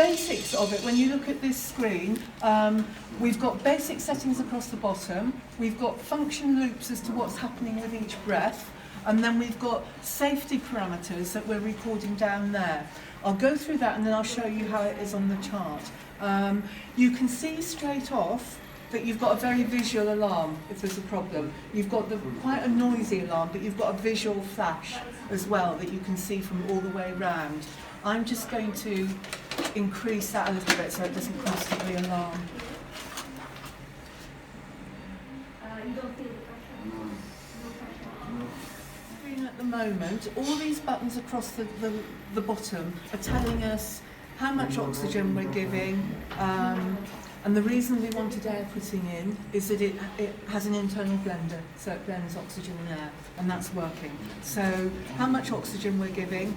basics of it, when you look at this screen, we've got basic settings across the bottom, we've got function loops as to what's happening with each breath, and then we've got safety parameters that we're recording down there. I'll go through that and then I'll show you how it is on the chart. You can see straight off that you've got a very visual alarm if there's a problem. You've got quite a noisy alarm, but you've got a visual flash as well that you can see from all the way round. I'm just going to increase that a little bit so it doesn't constantly alarm. You don't feel the pressure? At the moment, all these buttons across the bottom are telling us how much oxygen we're giving, and the reason we wanted air putting in is that it has an internal blender, so it blends oxygen and air, and that's working. So how much oxygen we're giving,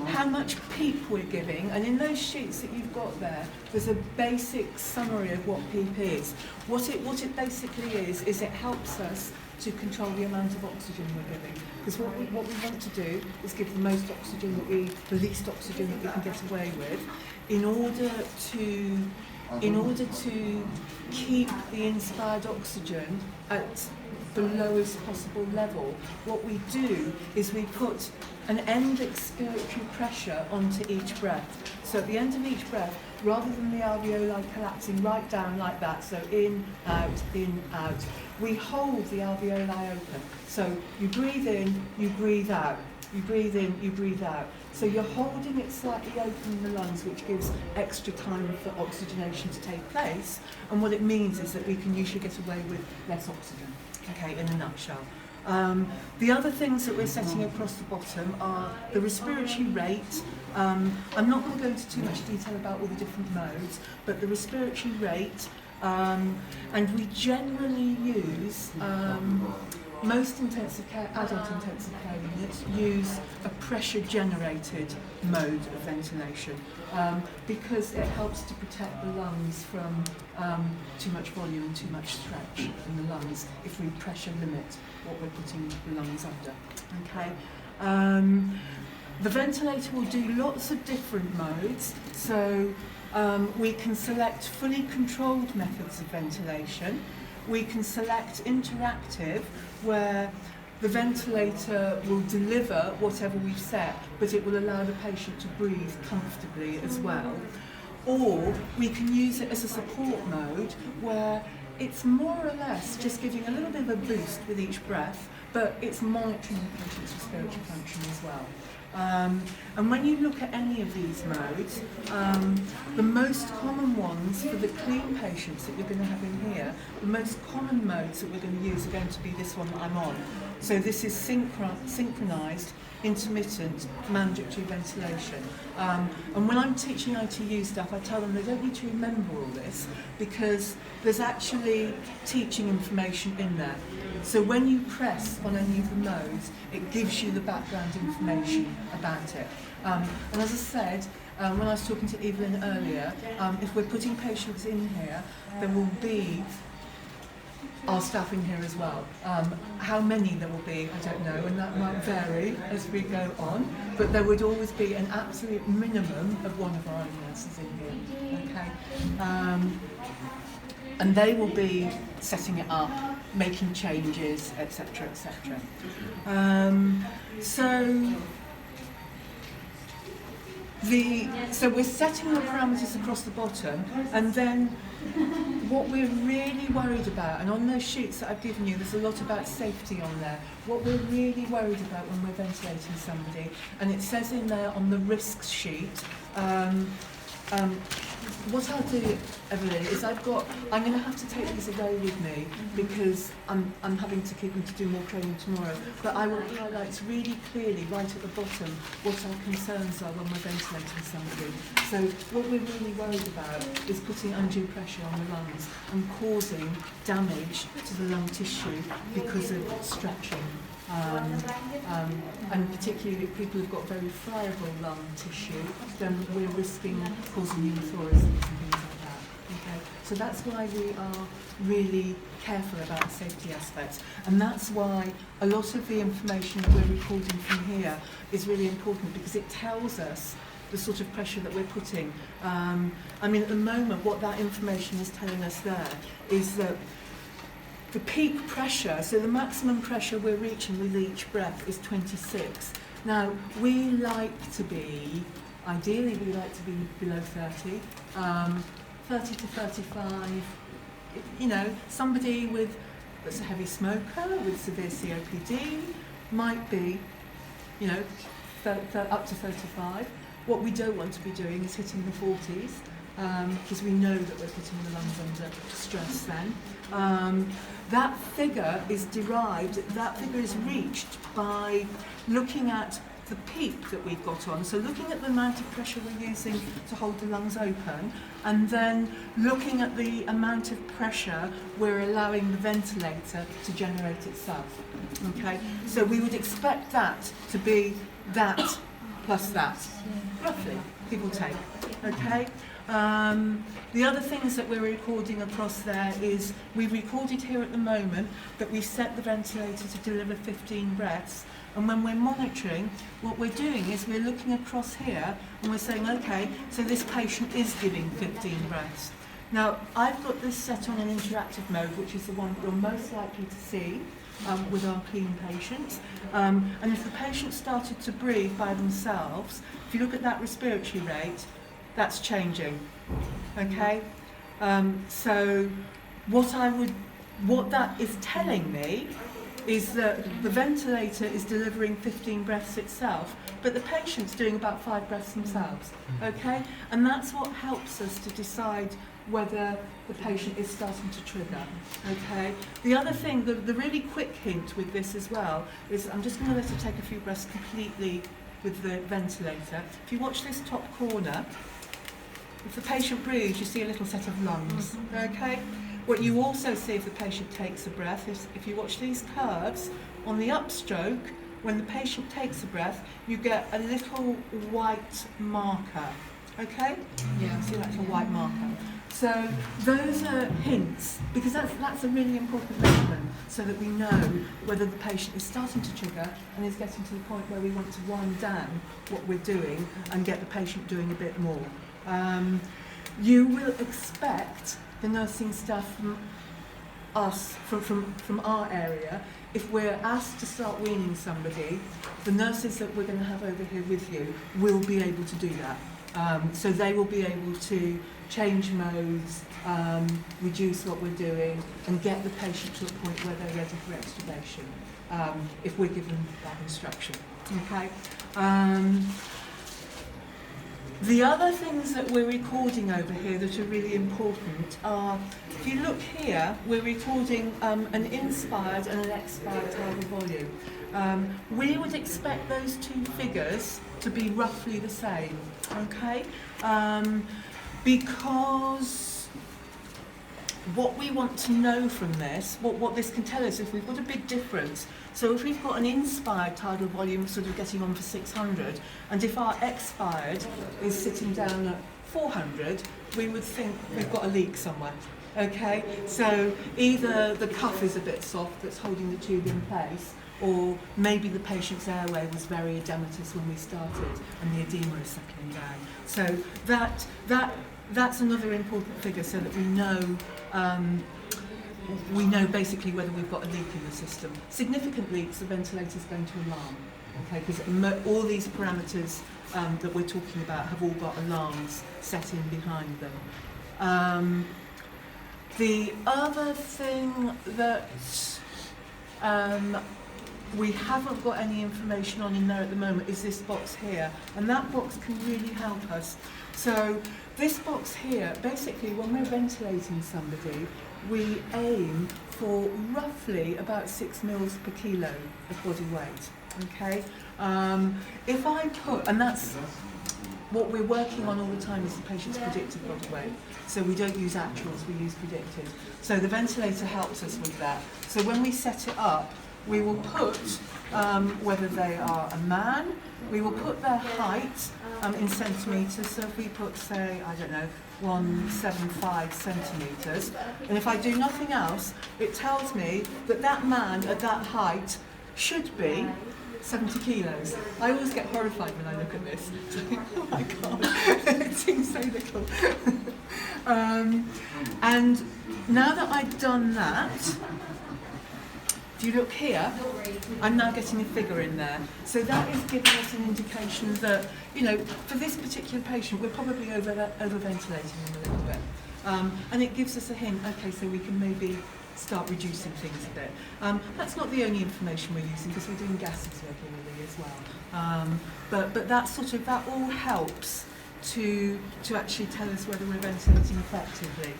how much PEEP we're giving, and in those sheets that you've got there, there's a basic summary of what PEEP is. What it basically is it helps us to control the amount of oxygen we're giving. Because what we want to do is give the most oxygen the least oxygen that we can get away with, in order to keep the inspired oxygen at the lowest possible level. What we do is we put an end expiratory pressure onto each breath. So at the end of each breath, rather than the alveoli collapsing right down like that, so in, out, we hold the alveoli open. So you breathe in, you breathe out. You breathe in, you breathe out. So you're holding it slightly open in the lungs, which gives extra time for oxygenation to take place. And what it means is that we can usually get away with less oxygen, okay, in a nutshell. The other things that we're setting across the bottom are the respiratory rate. I'm not going to go into too much detail about all the different modes, but the respiratory rate, and we generally use, most intensive care, adult intensive care units use a pressure-generated mode of ventilation because it helps to protect the lungs from too much volume and too much stretch in the lungs if we pressure limit what we're putting the lungs under. Okay. The ventilator will do lots of different modes, so we can select fully controlled methods of ventilation. We can select interactive, where the ventilator will deliver whatever we've set, but it will allow the patient to breathe comfortably as well. Or we can use it as a support mode, where it's more or less just giving a little bit of a boost with each breath, but it's monitoring the patient's respiratory function as well. And when you look at any of these modes, the most common ones for the clean patients that you're going to have in here, the most common modes that we're going to use are going to be this one that I'm on. So this is synchronized, intermittent, mandatory ventilation. And when I'm teaching ITU staff, I tell them they don't need to remember all this because there's actually teaching information in there. So when you press on any of the modes, it gives you the background information about it. And as I said, when I was talking to Evelyn earlier, if we're putting patients in here, there will be our staff in here as well. How many there will be, I don't know, and that might vary as we go on, but there would always be an absolute minimum of one of our own nurses in here, okay? And they will be setting it up, making changes, etc., etc. So we're setting the parameters across the bottom, and then what we're really worried about, and on those sheets that I've given you, there's a lot about safety on there. What we're really worried about when we're ventilating somebody, and it says in there on the risks sheet, what I'll do, Evelyn, is I'm going to have to take these away with me because I'm having to keep them to do more training tomorrow. But I will highlight really clearly right at the bottom what our concerns are when we're ventilating somebody. So what we're really worried about is putting undue pressure on the lungs and causing damage to the lung tissue because of stretching. And particularly if people have got very friable lung tissue, then we're risking causing pneumothorax and things like that. Okay? So that's why we are really careful about the safety aspects, and that's why a lot of the information that we're recording from here is really important, because it tells us the sort of pressure that we're putting. I mean, at the moment, what that information is telling us there is that the peak pressure, so the maximum pressure we're reaching with each breath is 26. Now, we like to be, ideally we like to be below 30, 30 to 35, you know, somebody that's a heavy smoker with severe COPD might be, you know, up to 35. What we don't want to be doing is hitting the 40s, because we know that we're putting the lungs under stress then. That figure is reached by looking at the peak that we've got on, so looking at the amount of pressure we're using to hold the lungs open, and then looking at the amount of pressure we're allowing the ventilator to generate itself. Okay, so we would expect that to be that plus that, roughly, give or take. Okay. The other things that we're recording across there is we've recorded here at the moment that we've set the ventilator to deliver 15 breaths, and when we're monitoring, what we're doing is we're looking across here and we're saying, okay, so this patient is giving 15 breaths. Now, I've got this set on an interactive mode, which is the one that you're most likely to see with our clean patients. And if the patient started to breathe by themselves, if you look at that respiratory rate, that's changing. Okay? So what that is telling me is that the ventilator is delivering 15 breaths itself, but the patient's doing about 5 breaths themselves. Okay? And that's what helps us to decide whether the patient is starting to trigger. Okay? The other thing, the really quick hint with this as well, is I'm just going to let her take a few breaths completely with the ventilator. If you watch this top corner, if the patient breathes, you see a little set of lungs. Okay? What you also see if the patient takes a breath is, if you watch these curves, on the upstroke, when the patient takes a breath, you get a little white marker. Okay? Yeah, see that little white marker. So those are hints, because that's a really important measurement, so that we know whether the patient is starting to trigger and is getting to the point where we want to wind down what we're doing and get the patient doing a bit more. You will expect the nursing staff from us, from our area, if we're asked to start weaning somebody, the nurses that we're going to have over here with you will be able to do that. So they will be able to change modes, reduce what we're doing, and get the patient to a point where they're ready for extubation, if we're given that instruction. Okay. The other things that we're recording over here that are really important are, if you look here, we're recording an inspired and an expired tidal volume. We would expect those two figures to be roughly the same, okay? Because what we want to know from this, what this can tell us, if we've got a big difference, so if we've got an inspired tidal volume sort of getting on for 600, and if our expired is sitting down at 400, we would think we've got a leak somewhere. Okay, so either the cuff is a bit soft that's holding the tube in place, or maybe the patient's airway was very edematous when we started and the edema is settling down. So that's another important figure, so that we know basically whether we've got a leak in the system. Significant leaks, the ventilator is going to alarm, okay, because all these parameters that we're talking about have all got alarms set in behind them. The other thing that we haven't got any information on in there at the moment is this box here, and that box can really help us. So this box here, basically when we're ventilating somebody, we aim for roughly about 6 mils per kilo of body weight, okay? If I put, and that's what we're working on all the time, is the patient's predicted body weight. So we don't use actuals, we use predicted. So the ventilator helps us with that. So when we set it up, we will put, whether they are a man, we will put their height in centimetres. So if we put, say, I don't know, 175 centimetres, and if I do nothing else, it tells me that that man at that height should be 70 kilos. I always get horrified when I look at this. Oh my God, it seems so little. And now that I've done that, if you look here, I'm now getting a figure in there. So that is giving us an indication that, you know, for this particular patient, we're probably over-ventilating him a little bit. And it gives us a hint, okay, so we can maybe start reducing things a bit. That's not the only information we're using, because we're doing gases regularly as well. But that all helps to actually tell us whether we're ventilating effectively.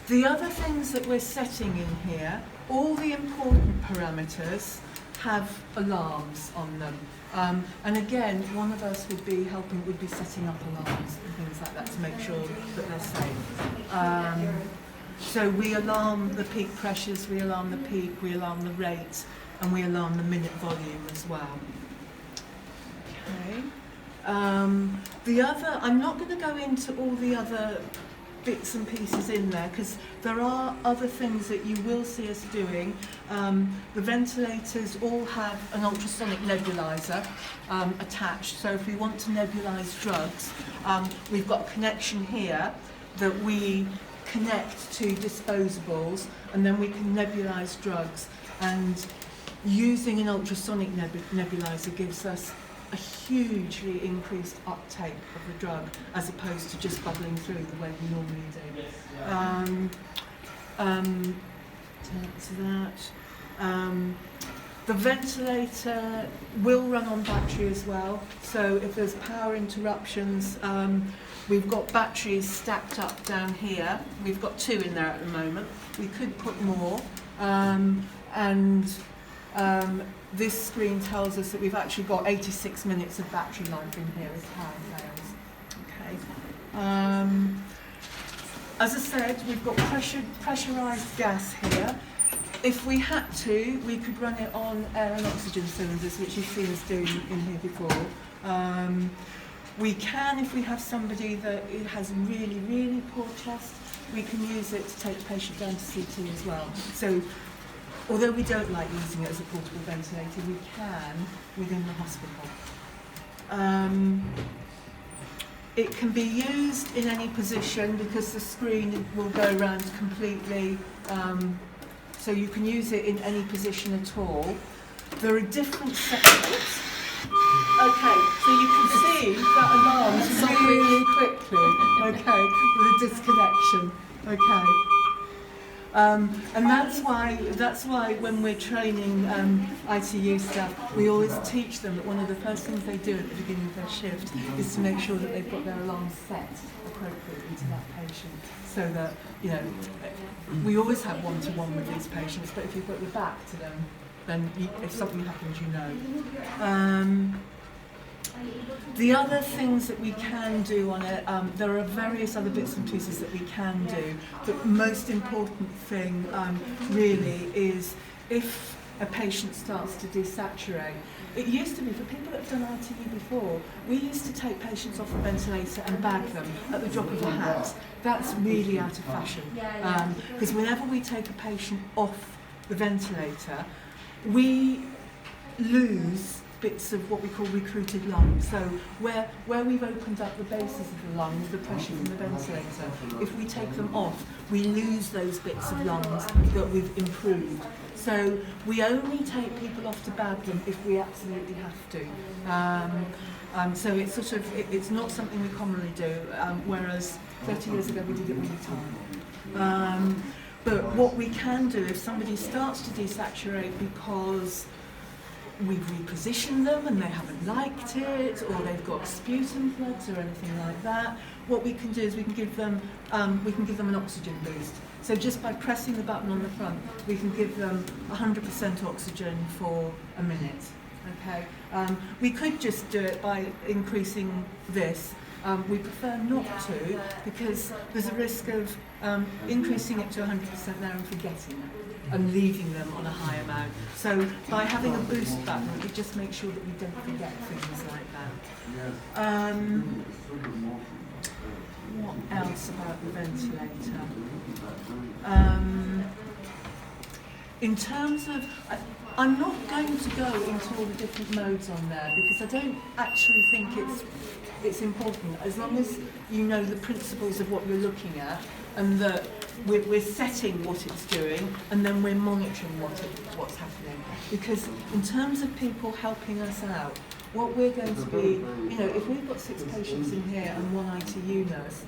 The other things that we're setting in here, all the important parameters have alarms on them. And again, one of us would be setting up alarms and things like that to make sure that they're safe. So we alarm the peak pressures, we alarm the peak, we alarm the rate, and we alarm the minute volume as well. Okay. I'm not going to go into all the other bits and pieces in there, because there are other things that you will see us doing. The ventilators all have an ultrasonic nebulizer attached, so if we want to nebulise drugs, we've got a connection here that we connect to disposables, and then we can nebulise drugs, and using an ultrasonic nebulizer gives us a hugely increased uptake of the drug, as opposed to just bubbling through the way we normally do. The ventilator will run on battery as well, so if there's power interruptions, we've got batteries stacked up down here. We've got 2 in there at the moment. We could put more, this screen tells us that we've actually got 86 minutes of battery life in here if power fails. Okay. As I said, we've got pressurised gas here. If we had to, we could run it on air and oxygen cylinders, which you've seen us doing in here before. We can, if we have somebody that has really, really poor chest, we can use it to take the patient down to CT as well. So, although we don't like using it as a portable ventilator, we can within the hospital. It can be used in any position because the screen will go around completely, so you can use it in any position at all. There are different settings. Okay, so you can see that alarms really quickly, okay, with a disconnection, okay. And that's why when we're training ITU staff, we always teach them that one of the first things they do at the beginning of their shift is to make sure that they've got their alarms set appropriately to that patient, so that, you know, we always have one-to-one with these patients, but if you've got your back to them, then if something happens, you know. The other things that we can do on it, there are various other bits and pieces that we can do. The most important thing really is if a patient starts to desaturate. It used to be, for people that have done ITU before, we used to take patients off the ventilator and bag them at the drop of a hat. That's really out of fashion. Because whenever we take a patient off the ventilator, we lose bits of what we call recruited lungs. So where we've opened up the bases of the lungs, the pressure from the ventilator, if we take them off, we lose those bits of lungs that we've improved. So we only take people off to bag them if we absolutely have to. So it's sort of, it's not something we commonly do, whereas 30 years ago we did it all the time. But what we can do, if somebody starts to desaturate because we've repositioned them and they haven't liked it, or they've got sputum plugs or anything like that, what we can do is we can give them an oxygen boost. So just by pressing the button on the front, we can give them 100% oxygen for a minute. Okay. We could just do it by increasing this. We prefer not to, because there's a risk of increasing it to 100% there and forgetting it and leaving them on a high amount. So by having a boost button, it just makes sure that we don't forget things like that. What else about the ventilator? In terms of, I'm not going to go into all the different modes on there because I don't actually think it's important, as long as you know the principles of what you're looking at and that we're setting what it's doing and then we're monitoring what's happening. Because in terms of people helping us out, what we're going to be, you know, if we've got 6 patients in here and 1 ITU nurse,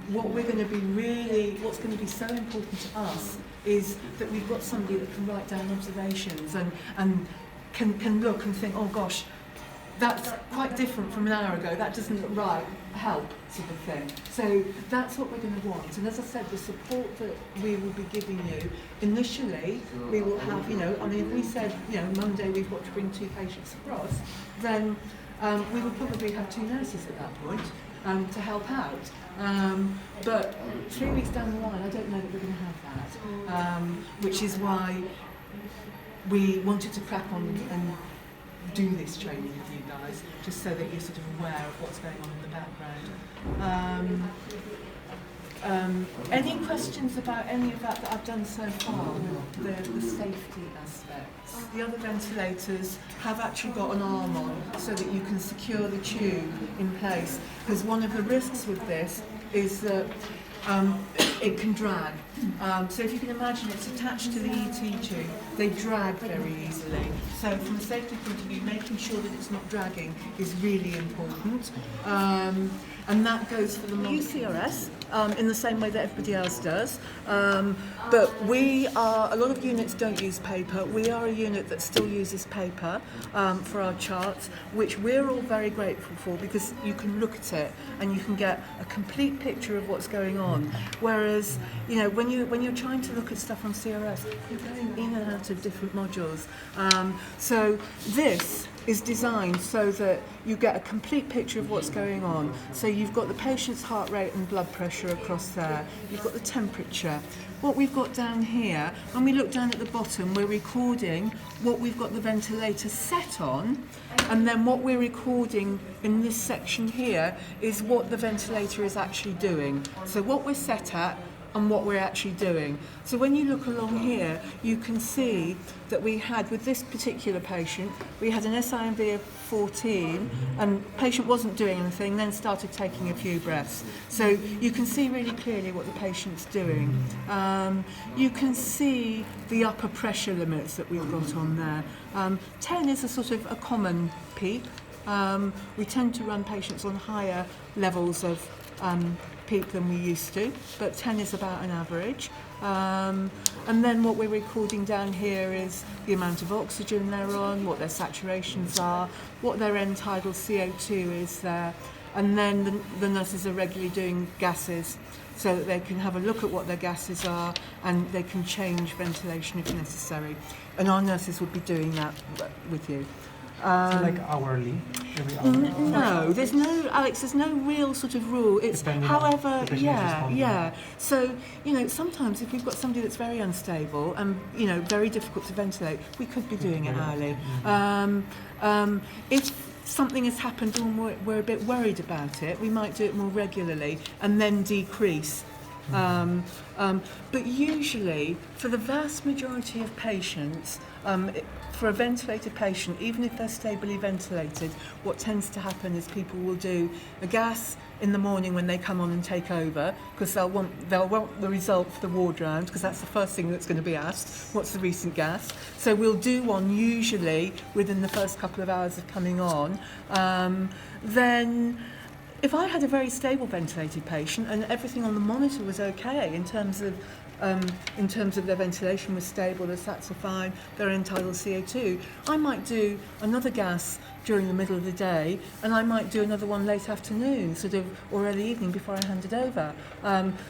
what we're going to be really, what's going to be so important to us is that we've got somebody that can write down observations and can look and think, oh gosh, that's quite different from an hour ago, that doesn't look right, help, sort of thing. So that's what we're going to want. And as I said, the support that we will be giving you, initially we will have, you know, I mean, if we said, you know, Monday we've got to bring 2 patients across, then we would probably have 2 nurses at that point to help out. But 3 weeks down the line, I don't know that we're going to have that, which is why we wanted to crack on and do this training with you guys, just so that you're sort of aware of what's going on in the background. Any questions about any of that I've done so far with the safety aspects? The other ventilators have actually got an arm on so that you can secure the tube in place, because one of the risks with this is that it can drag. So if you can imagine, it's attached to the ET tube, they drag very easily. So from a safety point of view, making sure that it's not dragging is really important. And that goes for the UCRS in the same way that everybody else does. But a lot of units don't use paper. We are a unit that still uses paper for our charts, which we're all very grateful for, because you can look at it and you can get a complete picture of what's going on. Whereas, you know, when you're trying to look at stuff on CRS, you're going in and out of different modules. So this is designed so that you get a complete picture of what's going on. So you've got the patient's heart rate and blood pressure across there. You've got the temperature. What we've got down here, when we look down at the bottom, we're recording what we've got the ventilator set on, and then what we're recording in this section here is what the ventilator is actually doing. So what we're set at and what we're actually doing. So when you look along here, you can see that we had, with this particular patient, we had an SIMV of 14, and the patient wasn't doing anything, then started taking a few breaths. So you can see really clearly what the patient's doing. You can see the upper pressure limits that we've got on there. 10 is a sort of a common peak. We tend to run patients on higher levels of peak than we used to, but 10 is about an average. And then what we're recording down here is the amount of oxygen they're on, what their saturations are, what their end tidal CO2 is there, and then the nurses are regularly doing gases so that they can have a look at what their gases are and they can change ventilation if necessary. And our nurses would be doing that with you. So like hourly, every hour? No, there's no real sort of rule. It's Depending however, on yeah. So, you know, sometimes if we've got somebody that's very unstable and, you know, very difficult to ventilate, we could be doing it hourly. If something has happened and we're a bit worried about it, we might do it more regularly and then decrease. But usually, for the vast majority of patients, for a ventilated patient, even if they're stably ventilated, what tends to happen is people will do a gas in the morning when they come on and take over, because they'll want the result for the ward round, because that's the first thing that's going to be asked. What's the recent gas? So we'll do one usually within the first couple of hours of coming on. Then, if I had a very stable ventilated patient and everything on the monitor was okay in terms of their ventilation was stable, their sats are fine, their end tidal CO2, I might do another gas during the middle of the day, and I might do another one late afternoon, sort of, or early evening before I hand it over.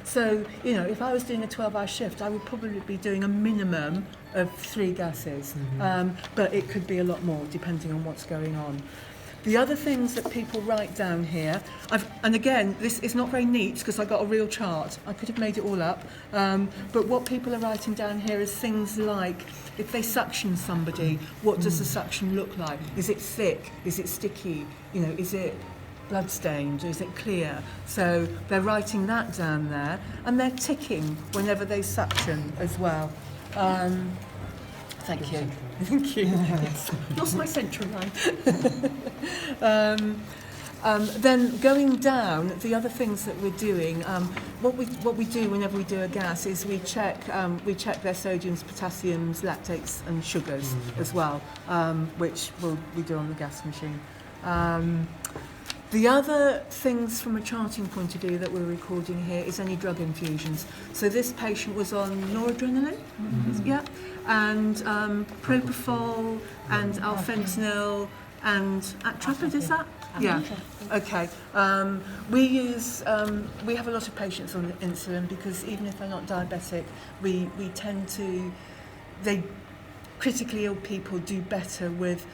So, you know, if I was doing a 12-hour shift, I would probably be doing a minimum of 3 gases, but it could be a lot more depending on what's going on. The other things that people write down here, and again, this is not very neat because I got a real chart. I could have made it all up. But what people are writing down here is things like, if they suction somebody, what does the suction look like? Is it thick? Is it sticky? You know, is it blood-stained? Is it clear? So they're writing that down there, and they're ticking whenever they suction as well. Thank you. Central. Thank you. Yes. Lost my central line. Then going down, the other things that we're doing, what we do whenever we do a gas is we check their sodiums, potassiums, lactates, and sugars as well, which we do on the gas machine. The other things from a charting point of view that we're recording here is any drug infusions. So this patient was on noradrenaline, yeah, and propofol and alfentanil and atrapid, is that? Yeah. Okay. We have a lot of patients on insulin because even if they're not diabetic, we tend to, critically ill people do better with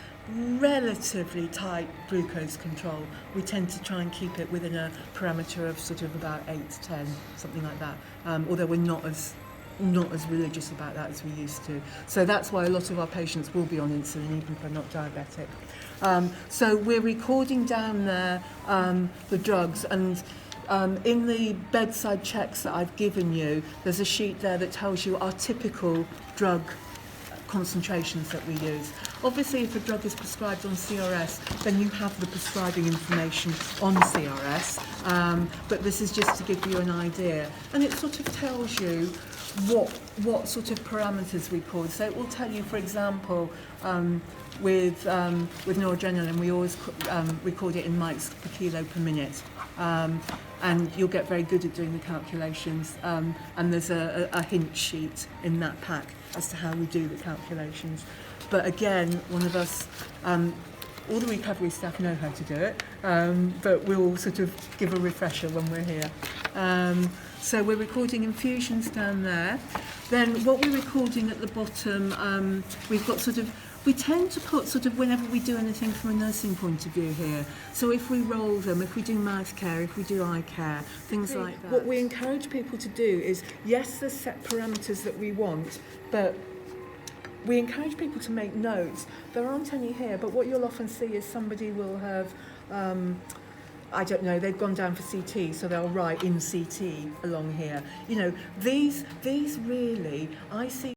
relatively tight glucose control. We tend to try and keep it within a parameter of sort of about 8 to 10, something like that. Although we're not as religious about that as we used to. So that's why a lot of our patients will be on insulin even if they're not diabetic. So we're recording down there the drugs, and in the bedside checks that I've given you, there's a sheet there that tells you our typical drug concentrations that we use. Obviously, if a drug is prescribed on CRS, then you have the prescribing information on CRS, but this is just to give you an idea. And it sort of tells you what sort of parameters we record. So it will tell you, for example, with noradrenaline, we always record it in mics per kilo per minute. And you'll get very good at doing the calculations. And there's a hint sheet in that pack as to how we do the calculations. But again, one of us, all the recovery staff know how to do it, but we'll sort of give a refresher when we're here. So we're recording infusions down there. Then what we're recording at the bottom, we've got we tend to put whenever we do anything from a nursing point of view here. So if we roll them, if we do mouth care, if we do eye care, things like that. What we encourage people to do is, yes, there's set parameters that we want, but we encourage people to make notes. There aren't any here, but what you'll often see is somebody will have, I don't know, they've gone down for CT, so they'll write in CT along here. You know, these really, I see